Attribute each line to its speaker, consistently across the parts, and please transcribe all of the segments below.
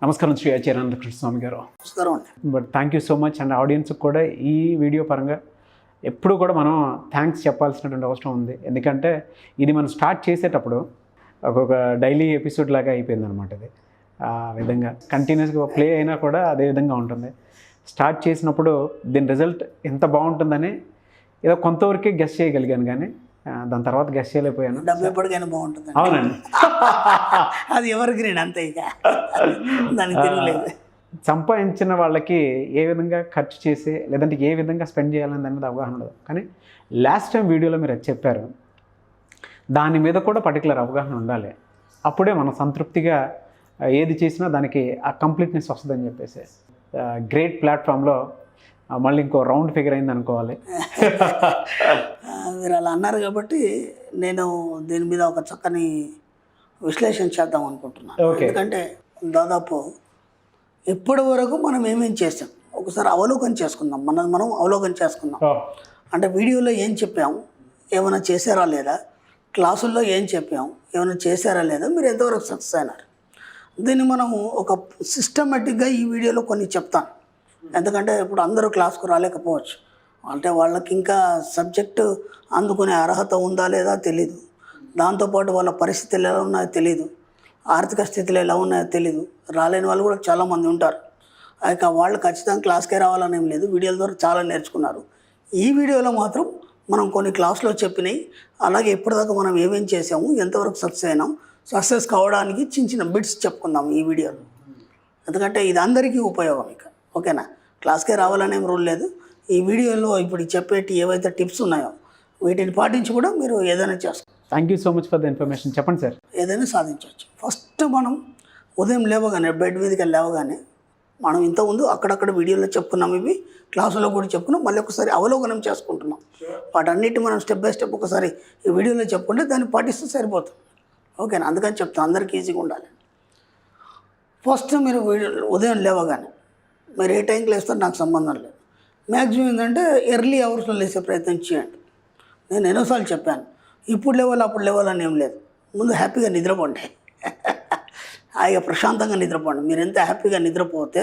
Speaker 1: నమస్కారం శ్రీ ఆచార్య కృష్ణస్వామి గారు.
Speaker 2: నమస్కారం అండి.
Speaker 1: But thank you so much. And ఆడియన్స్కి కూడా ఈ వీడియో పరంగా ఎప్పుడు కూడా మనం థ్యాంక్స్ చెప్పాల్సినటువంటి అవసరం ఉంది. ఎందుకంటే ఇది మనం స్టార్ట్ చేసేటప్పుడు ఒక్కొక్క డైలీ ఎపిసోడ్ లాగా అయిపోయింది అనమాట. ఇది ఆ విధంగా కంటిన్యూస్గా ప్లే అయినా కూడా అదే విధంగా ఉంటుంది. స్టార్ట్ చేసినప్పుడు దీని రిజల్ట్ ఎంత బాగుంటుందని ఏదో కొంతవరకే గెస్ చేయగలిగాను, కానీ దాని తర్వాత గెస్ చేయలేకపోయాను.
Speaker 2: డబ్బు ఎప్పటికైనా బాగుంటుంది.
Speaker 1: అవునండి,
Speaker 2: అది ఎవరికి నేను అంతే, ఇక దానికి తిరగలేదు.
Speaker 1: సంపాదించిన వాళ్ళకి ఏ విధంగా ఖర్చు చేసి లేదంటే ఏ విధంగా స్పెండ్ చేయాలని దాని మీద అవగాహన ఉండదు. కానీ లాస్ట్ టైం వీడియోలో మీరు అది చెప్పారు, దాని మీద కూడా పర్టికులర్ అవగాహన ఉండాలి. అప్పుడే మనం సంతృప్తిగా ఏది చేసినా దానికి ఆ కంప్లీట్నెస్ వస్తుందని చెప్పేసి గ్రేట్ ప్లాట్ఫామ్లో మళ్ళీ ఇంకో రౌండ్ ఫిగర్ అయింది అనుకోవాలి.
Speaker 2: మీరు అలా అన్నారు కాబట్టి నేను దీని మీద ఒక చక్కని విశ్లేషణ చేద్దాం అనుకుంటున్నాను. ఎందుకంటే దాదాపు ఇప్పటి వరకు మనం ఏమేం చేసాం ఒకసారి అవలోకనం చేసుకుందాం. మనం అవలోకనం చేసుకుందాం. అంటే వీడియోలో ఏం చెప్పాము, ఏమైనా చేశారా లేదా, క్లాసుల్లో ఏం చెప్పాము, ఏమైనా చేశారా లేదా, మీరు ఎంతవరకు సక్సెస్ అయినారు, దీన్ని మనము ఒక సిస్టమేటిక్గా ఈ వీడియోలో కొన్ని చెప్తాను. ఎందుకంటే ఇప్పుడు అందరూ క్లాస్కు రాలేకపోవచ్చు, అంటే వాళ్ళకి ఇంకా సబ్జెక్టు అందుకునే అర్హత ఉందా లేదా తెలీదు, దాంతోపాటు వాళ్ళ పరిస్థితులు ఎలా ఉన్నాయో తెలీదు, ఆర్థిక స్థితిలో ఎలా ఉన్నాయో తెలీదు, రాలేని వాళ్ళు కూడా చాలామంది ఉంటారు. ఇక వాళ్ళు ఖచ్చితంగా క్లాస్కే రావాలని ఏం లేదు, వీడియోల ద్వారా చాలా నేర్చుకున్నారు. ఈ వీడియోలో మాత్రం మనం కొన్ని క్లాసులో చెప్పినాయి, అలాగే ఇప్పటిదాకా మనం ఏమేం చేసాము, ఎంతవరకు సక్సెస్ అయినాం, సక్సెస్ కావడానికి చిన్న చిన్న బిట్స్ చెప్పుకుందాం ఈ వీడియోలో. ఎందుకంటే ఇది అందరికీ ఉపయోగం. ఇక ఓకేనా, క్లాస్కే రావాలనే రూల్ లేదు. ఈ వీడియోలో ఇప్పుడు చెప్పేటి ఏవైతే టిప్స్ ఉన్నాయో వీటిని పాటించి కూడా మీరు ఏదైనా చేసుకోండి.
Speaker 1: Thank you so much for the information. చెప్పండి సార్.
Speaker 2: ఏదైనా సాధించవచ్చు. ఫస్ట్ మనం ఉదయం లేవగానే, బెడ్ మీదకి లేవగానే, మనం ఇంతకుముందు అక్కడక్కడ వీడియోలో చెప్పుకున్నాం, ఇవి క్లాసులో కూడా చెప్పుకున్నాం, మళ్ళీ ఒకసారి అవలోకనం చేసుకుంటున్నాం. వాటన్నిటి మనం స్టెప్ బై స్టెప్ ఒకసారి ఈ వీడియోలో చెప్పుకుంటే దాన్ని పాటిస్తే సరిపోతుంది. ఓకేనా, అందుకని చెప్తాను, అందరికీ ఈజీగా ఉండాలి. ఫస్ట్ మీరు ఉదయం లేవగానే మీరు ఏ టైంకి లేస్తారో నాకు సంబంధం లేదు. మ్యాక్సిమం ఏంటంటే ఎర్లీ అవర్స్లో లేసే ప్రయత్నం చేయండి. నేను ఎన్నోసార్లు చెప్పాను, ఇప్పుడు లేవాలి అప్పుడు లేవాలని ఏం లేదు. ముందు హ్యాపీగా నిద్రపోండి, హాయిగా ప్రశాంతంగా నిద్రపోండి. మీరు ఎంత హ్యాపీగా నిద్రపోతే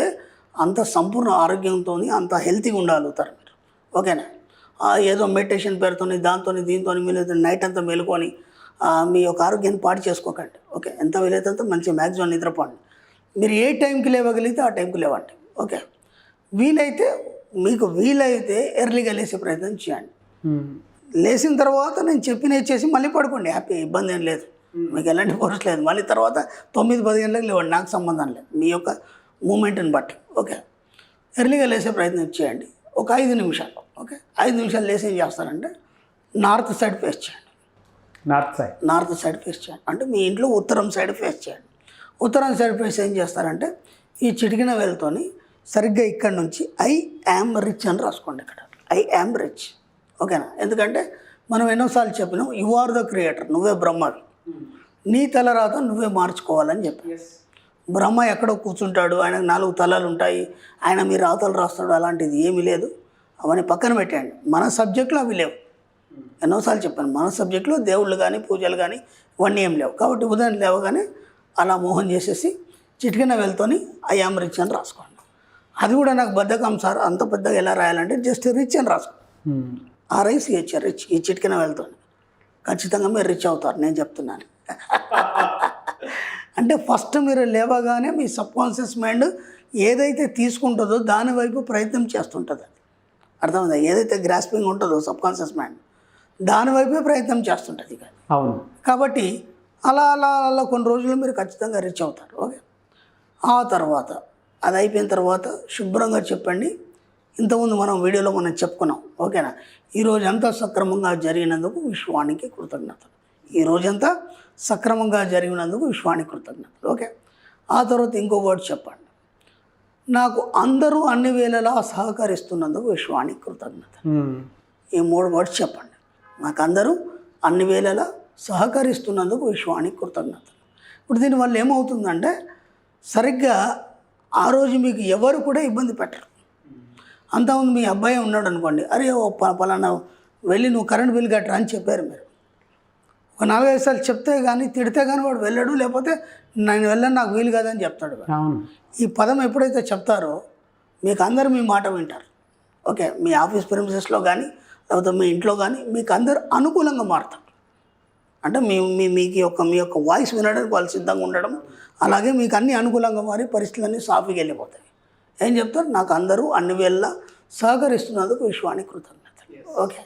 Speaker 2: అంత సంపూర్ణ ఆరోగ్యంతో అంత హెల్తీగా ఉండగలుగుతారు మీరు. ఓకేనా, ఏదో మెడిటేషన్ పేరుతోని దీంతో మీరు నైట్ అంతా మేలుకొని మీ యొక్క ఆరోగ్యాన్ని పాడు చేసుకోకండి. ఓకే, ఎంత వీలైతే అంత మంచిగా మ్యాక్సిమం నిద్రపోండి. మీరు ఏ టైంకి లేవగలిగితే ఆ టైంకి లేవండి. ఓకే, మీకు వీలైతే ఎర్లీగా లేసే ప్రయత్నం చేయండి. లేచిన తర్వాత నేను చెప్పినవి చేసి మళ్ళీ పడుకోండి, హ్యాపీ, ఇబ్బంది ఏం లేదు, మీకు ఎలాంటి ఫోర్స్ లేదు. మళ్ళీ తర్వాత 9-10 గంటలకు లేవండి, నాకు సంబంధం లేదు, మీ యొక్క మూమెంట్ని బట్టి. ఓకే, ఎర్లీగా లేసే ప్రయత్నం చేయండి. ఒక 5 నిమిషాలు. ఓకే, 5 నిమిషాలు లేసి ఏం చేస్తారంటే నార్త్ సైడ్ ఫేస్ చేయండి. నార్త్ సైడ్ ఫేస్ చేయండి అంటే మీ ఇంట్లో ఉత్తరం సైడ్ ఫేస్ చేయండి. ఉత్తరం సైడ్ ఫేస్ ఏం చేస్తారంటే ఈ చిటికిన వేలుతోని సరిగ్గా ఇక్కడ నుంచి ఐ యామ్ రిచ్ అని రాసుకోండి. ఇక్కడ ఐ యామ్ రిచ్. ఓకేనా, ఎందుకంటే మనం ఎన్నోసార్లు చెప్పినాం, యు ఆర్ ద క్రియేటర్, నువ్వే బ్రహ్మవి, నీ తలరాత నువ్వే మార్చుకోవాలని చెప్పి. బ్రహ్మ ఎక్కడో కూర్చుంటాడు, ఆయనకు 4 తలాలు ఉంటాయి, ఆయన మీ రాతలు రాస్తాడు, అలాంటిది ఏమీ లేదు. అవన్నీ పక్కన పెట్టండి. మన సబ్జెక్టులో అవి లేవు. ఎన్నోసార్లు చెప్పాను, మన సబ్జెక్టులో దేవుళ్ళు కానీ పూజలు కానీ ఇవన్నీ ఏం లేవు. కాబట్టి ఉదయం లేవగానే అలా మోహన్ చేసేసి చిటికిన వెళ్తోని ఐ యామ్ రిచ్ అని రాసుకోండి. అది కూడా నాకు బద్ధకం సార్, అంత పెద్దగా ఎలా రాయాలంటే జస్ట్ రిచ్ అని రాసుకోండి. RICH, rich. ఈ చిటికిన వెళ్తోని ఖచ్చితంగా మీరు రిచ్ అవుతారు, నేను చెప్తున్నాను. అంటే ఫస్ట్ మీరు లేవగానే మీ సబ్కాన్షియస్ మైండ్ ఏదైతే తీసుకుంటుందో దాని వైపు ప్రయత్నం చేస్తుంటుంది. అది అర్థమైందా? ఏదైతే గ్రాస్పింగ్ ఉంటుందో సబ్కాన్షియస్ మైండ్ దానివైపే ప్రయత్నం చేస్తుంటుంది. ఇక
Speaker 1: అవును,
Speaker 2: కాబట్టి అలా కొన్ని రోజులు మీరు ఖచ్చితంగా రీచ్ అవుతారు. ఓకే, ఆ తర్వాత అది అయిపోయిన తర్వాత శుభ్రంగా చెప్పండి. ఇంతకుముందు మనం వీడియోలో చెప్పుకున్నాం. ఓకేనా, ఈరోజంతా సక్రమంగా జరిగినందుకు విశ్వానికి కృతజ్ఞతలు. ఈరోజంతా సక్రమంగా జరిగినందుకు విశ్వానికి కృతజ్ఞతలు. ఓకే, ఆ తర్వాత ఇంకో వర్డ్ చెప్పండి, నాకు అందరూ అన్ని వేళలా సహకరిస్తున్నందుకు విశ్వానికి కృతజ్ఞతలు. ఈ 3 వర్డ్స్ చెప్పండి. నాకు అందరూ అన్ని వేళలా సహకరిస్తున్నందుకు విశ్వానికి కృతజ్ఞతలు. ఇప్పుడు దీనివల్ల ఏమవుతుందంటే సరిగ్గా ఆ రోజు మీకు ఎవరు కూడా ఇబ్బంది పెట్టరు. అంతకుముందు మీ అబ్బాయి ఉన్నాడు అనుకోండి, అరే ఓ పలానా వెళ్ళి నువ్వు కరెంట్ బిల్ కట్టరా అని చెప్పారు మీరు. ఒక 4-5 సార్లు చెప్తే కానీ తిడితే కానీ వాడు వెళ్ళడు, లేకపోతే నేను వెళ్ళను నాకు వీలు కాదని చెప్తాడు.
Speaker 1: అవును.
Speaker 2: ఈ పదం ఎప్పుడైతే చెప్తారో మీకు అందరూ మీ మాట వింటారు. ఓకే, మీ ఆఫీస్ ప్రిమిసెస్లో కానీ లేకపోతే మీ ఇంట్లో కానీ మీకు అందరూ అనుకూలంగా మారుతారు. అంటే మీ యొక్క వాయిస్ వినడానికి వాళ్ళు సిద్ధంగా ఉండడం, అలాగే మీకు అన్ని అనుకూలంగా మారి పరిస్థితులన్నీ సాఫీగా వెళ్ళిపోతాయి. ఏం చెప్తారు? నాకు అందరూ అన్ని వేళ సహకరిస్తున్నందుకు విశ్వానికి కృతజ్ఞతలు. ఓకే,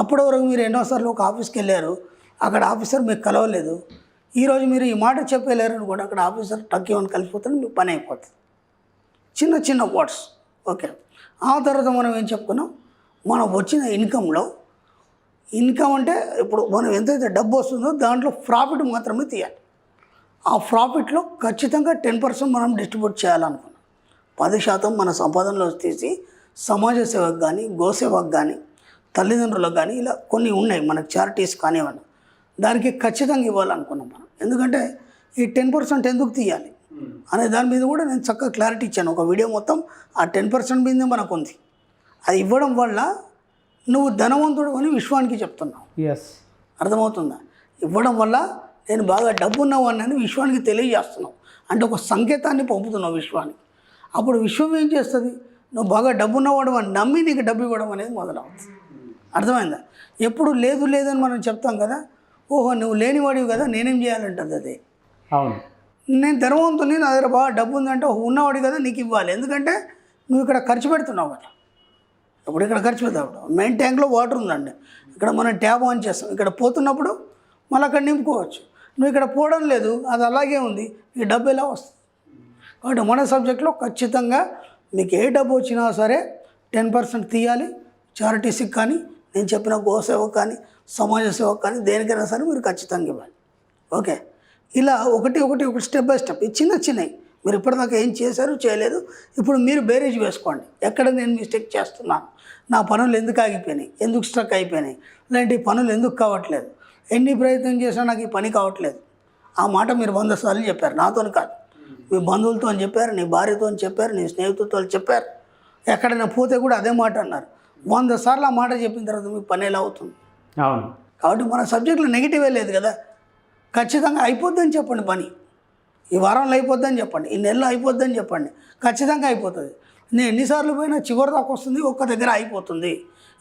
Speaker 2: అప్పటి వరకు మీరు ఎన్నోసార్లు ఒక ఆఫీస్కి వెళ్ళారు, అక్కడ ఆఫీసర్ మీకు కలవలేదు. ఈరోజు మీరు ఈ మాట చెప్పలేరు అనుకోండి, అక్కడ ఆఫీసర్ టక్కేమని కలిసిపోతుంది, మీకు పని అయిపోతుంది. చిన్న చిన్న వర్డ్స్. ఓకే, ఆ తర్వాత మనం ఏం చెప్పుకున్నాం? మనం వచ్చిన ఇన్కమ్ అంటే ఇప్పుడు మనం ఎంతైతే డబ్బు వస్తుందో దాంట్లో ప్రాఫిట్ మాత్రమే తీయాలి. ఆ ప్రాఫిట్లో ఖచ్చితంగా 10% మనం డిస్ట్రిబ్యూట్ చేయాలనుకున్నాం. 10% మన సంపాదనలో తీసి సమాజ సేవకు కానీ, గోసేవకు కానీ, తల్లిదండ్రులకు కానీ ఇలా కొన్ని ఉన్నాయి మనకు, చారిటీస్ కానివ్వండి, దానికి ఖచ్చితంగా ఇవ్వాలనుకున్నాం మనం. ఎందుకంటే ఈ 10% ఎందుకు తీయాలి అనే దాని మీద కూడా నేను చక్కగా క్లారిటీ ఇచ్చాను. ఒక వీడియో మొత్తం ఆ 10% మీదే మనకు ఉంది. అది ఇవ్వడం వల్ల నువ్వు ధనవంతుడు అని విశ్వానికి చెప్తున్నావు.
Speaker 1: ఎస్,
Speaker 2: అర్థమవుతుందా? ఇవ్వడం వల్ల నేను బాగా డబ్బు ఉన్నవాడిని అని విశ్వానికి తెలియజేస్తున్నావు. అంటే ఒక సంకేతాన్ని పంపుతున్నావు విశ్వానికి. అప్పుడు విశ్వం ఏం చేస్తుంది? నువ్వు బాగా డబ్బు ఉన్నవాడు అని నమ్మి నీకు డబ్బు ఇవ్వడం అనేది మొదలవుతుంది. అర్థమైందా? ఎప్పుడు లేదు లేదని మనం చెప్తాం కదా, ఓహో నువ్వు లేనివాడివి కదా నేనేం చేయాలంటుంది అది.
Speaker 1: అవును,
Speaker 2: నేను ధనవంతుని, నా దగ్గర బాగా డబ్బు ఉందంటే ఉన్నవాడి కదా నీకు ఇవ్వాలి. ఎందుకంటే నువ్వు ఇక్కడ ఖర్చు పెడుతున్నావు కదా. ఇప్పుడు ఇక్కడ ఖర్చు పెడతావు, మెయిన్ ట్యాంక్లో వాటర్ ఉందండి, ఇక్కడ మనం ట్యాప్ ఆన్ చేస్తాం, ఇక్కడ పోతున్నప్పుడు మళ్ళీ అక్కడ నింపుకోవచ్చు. నువ్వు ఇక్కడ పోవడం లేదు, అది అలాగే ఉంది, ఈ డబ్బు ఎలా వస్తుంది? కాబట్టి మన సబ్జెక్ట్లో ఖచ్చితంగా మీకు ఏ డబ్బు వచ్చినా సరే 10% తీయాలి. చారిటీస్కి కానీ, నేను చెప్పిన గోసేవకు కానీ, సమాజ సేవకు కానీ, దేనికైనా సరే మీరు ఖచ్చితంగా ఇవ్వాలి. ఓకే, ఇలా ఒకటి స్టెప్ బై స్టెప్. ఈ చిన్నవి మీరు ఇప్పటిదాకా ఏం చేశారు చేయలేదు, ఇప్పుడు మీరు బేరేజ్ వేసుకోండి. ఎక్కడ నేను మిస్టేక్ చేస్తున్నాను, నా పనులు ఎందుకు ఆగిపోయినాయి, ఎందుకు స్ట్రక్ అయిపోయినాయి, ఇలాంటి పనులు ఎందుకు కావట్లేదు, ఎన్ని ప్రయత్నం చేసినా నాకు ఈ పని కావట్లేదు. ఆ మాట మీరు 100 సార్లు చెప్పారు, నాతో కాదు, మీ బంధువులతో అని చెప్పారు, నీ భార్యతో అని చెప్పారు, నీ స్నేహితులతో చెప్పారు, ఎక్కడైనా పోతే కూడా అదే మాట అన్నారు. 100 సార్లు ఆ మాట చెప్పిన తర్వాత మీ పని ఎలా అవుతుంది?
Speaker 1: అవును.
Speaker 2: కాబట్టి మన సబ్జెక్టులో నెగిటివే లేదు కదా. ఖచ్చితంగా అయిపోద్దని చెప్పండి, పని ఈ వారంలో అయిపోద్దని చెప్పండి, ఈ నెలలో అయిపోద్దని చెప్పండి, ఖచ్చితంగా అయిపోతుంది. నేను ఎన్నిసార్లు పోయినా చివరి దాకా వస్తుంది, ఒక్క దగ్గర అయిపోతుంది.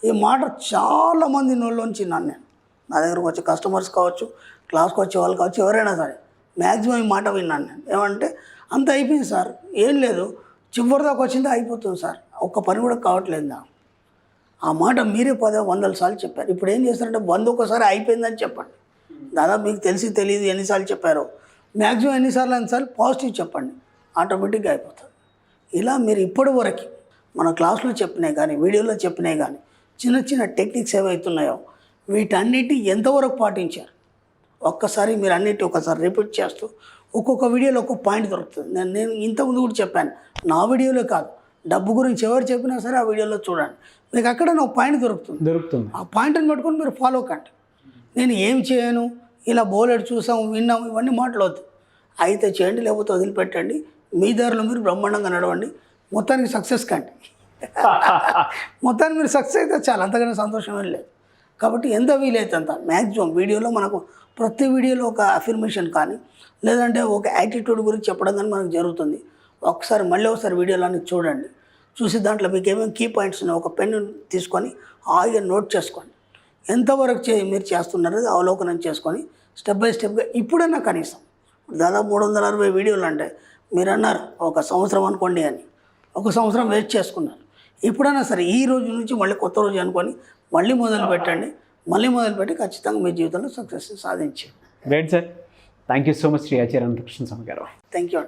Speaker 2: ఈ మాట చాలామంది నోళ్ళలోంచి నేను నా దగ్గరకు వచ్చే కస్టమర్స్ కావచ్చు, క్లాస్కి వచ్చే వాళ్ళు కావచ్చు, ఎవరైనా సరే మ్యాక్సిమం ఈ మాట విన్నాను నేను. ఏమంటే అంత అయిపోయింది సార్, ఏం లేదు, చివరి దాకా వచ్చిందే అయిపోతుంది సార్, ఒక్క పని కూడా కావట్లేదు నాకు. ఆ మాట మీరే 100 సార్లు చెప్పారు. ఇప్పుడు ఏం చేస్తారంటే 100 ఒకసారి అయిపోయిందని చెప్పండి. దాదాపు మీకు తెలియదు ఎన్నిసార్లు చెప్పారో, మ్యాక్సిమం ఎన్నిసార్లు పాజిటివ్ చెప్పండి, ఆటోమేటిక్గా అయిపోతుంది. ఇలా మీరు ఇప్పటి వరకు మన క్లాస్లో చెప్పినాయి కానీ, వీడియోలో చెప్పినాయి కానీ, చిన్న టెక్నిక్స్ ఏవైతున్నాయో వీటన్నిటి ఎంతవరకు పాటించారు ఒక్కసారి మీరు అన్నిటి ఒకసారి రిపీట్ చేస్తూ ఒక్కొక్క వీడియోలో ఒక్కొక్క పాయింట్ దొరుకుతుంది. నేను ఇంతకుముందు కూడా చెప్పాను, నా వీడియోలో కాదు, డబ్బు గురించి ఎవరు చెప్పినా సరే ఆ వీడియోలో చూడండి, మీకు అక్కడ ఒక పాయింట్ దొరుకుతుంది. ఆ పాయింట్ని పట్టుకొని మీరు ఫాలో కండి. నేను ఏం చేయను, ఇలా బోలెడు చూసాము విన్నాము ఇవన్నీ మాట్లాడవద్దు. అయితే చేయండి, లేకపోతే వదిలిపెట్టండి, మీ దారిలో మీరు బ్రహ్మాండంగా నడవండి, మొత్తానికి సక్సెస్ కండి. మొత్తానికి మీరు సక్సెస్ అయితే చాలా, అంతకన్నా సంతోషం ఏం లేదు. కాబట్టి ఎంత వీలైతే అంత మ్యాక్సిమం వీడియోలో మనకు ప్రతి వీడియోలో ఒక అఫర్మేషన్ కానీ, లేదంటే ఒక యాటిట్యూడ్ గురించి చెప్పడం కానీ మనకు జరుగుతుంది. మళ్ళీ ఒకసారి వీడియోలన్నీ చూడండి, చూసి దాంట్లో మీకు ఏమేమి కీ పాయింట్స్ ఉన్నాయి ఒక పెన్ను తీసుకొని హాయిగా నోట్ చేసుకోండి. ఎంతవరకు మీరు చేస్తున్నారో అవలోకనం చేసుకొని స్టెప్ బై స్టెప్గా ఇప్పుడైనా కనీసం దాదాపు 360 వీడియోలు అంటే మీరు అన్నారు 1 సంవత్సరం అనుకోండి అని, 1 సంవత్సరం వేస్ట్ చేసుకున్నారు. ఇప్పుడైనా సరే ఈ రోజు నుంచి మళ్ళీ కొత్త రోజు అనుకొని మళ్ళీ మొదలుపెట్టి ఖచ్చితంగా మీ జీవితంలో సక్సెస్ సాధించండి.
Speaker 1: Great sir, thank you so much Shri Acharya Anantakrishna Swami గారు.
Speaker 2: Thank you.